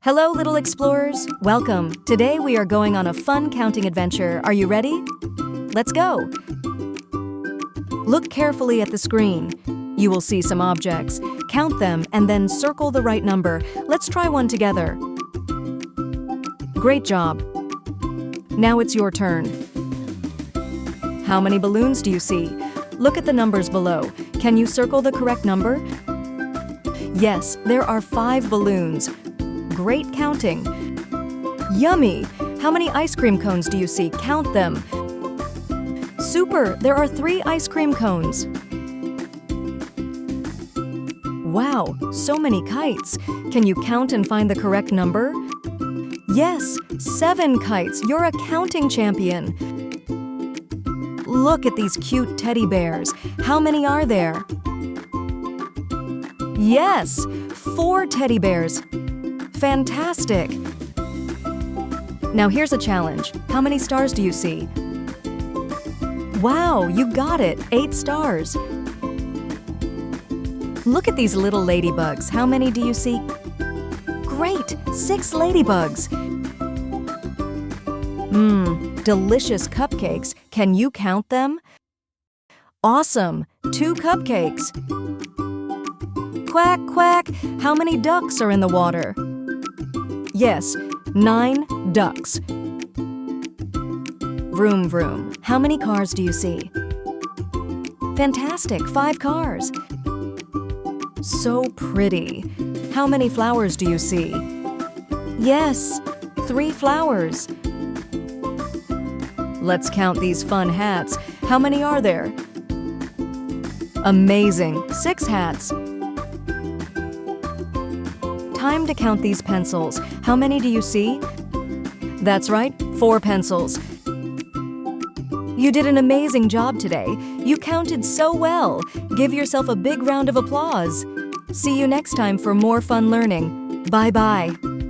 Hello, little explorers. Welcome. Today we are going on a fun counting adventure. Are you ready? Let's go. Look carefully at the screen. You will see some objects. Count them and then circle the right number. Let's try one together. Great job. Now it's your turn. How many balloons do you see? Look at the numbers below. Can you circle the correct number? Yes, there are 5 balloons. Great counting. Yummy! How many ice cream cones do you see? Count them. Super! There are 3 ice cream cones. Wow, so many kites. Can you count and find the correct number? Yes, 7 kites. You're a counting champion. Look at these cute teddy bears. How many are there? Yes, 4 teddy bears. Fantastic! Now here's a challenge. How many stars do you see? Wow, you got it! 8 stars. Look at these little ladybugs. How many do you see? Great! 6 ladybugs. Delicious cupcakes. Can you count them? Awesome! 2 cupcakes. Quack, quack! How many ducks are in the water? Yes, 9 ducks. Vroom, vroom. How many cars do you see? Fantastic, 5 cars. So pretty. How many flowers do you see? Yes, 3 flowers. Let's count these fun hats. How many are there? Amazing, 6 hats. Time to count these pencils. How many do you see? That's right, 4 pencils. You did an amazing job today. You counted so well. Give yourself a big round of applause. See you next time for more fun learning. Bye-bye.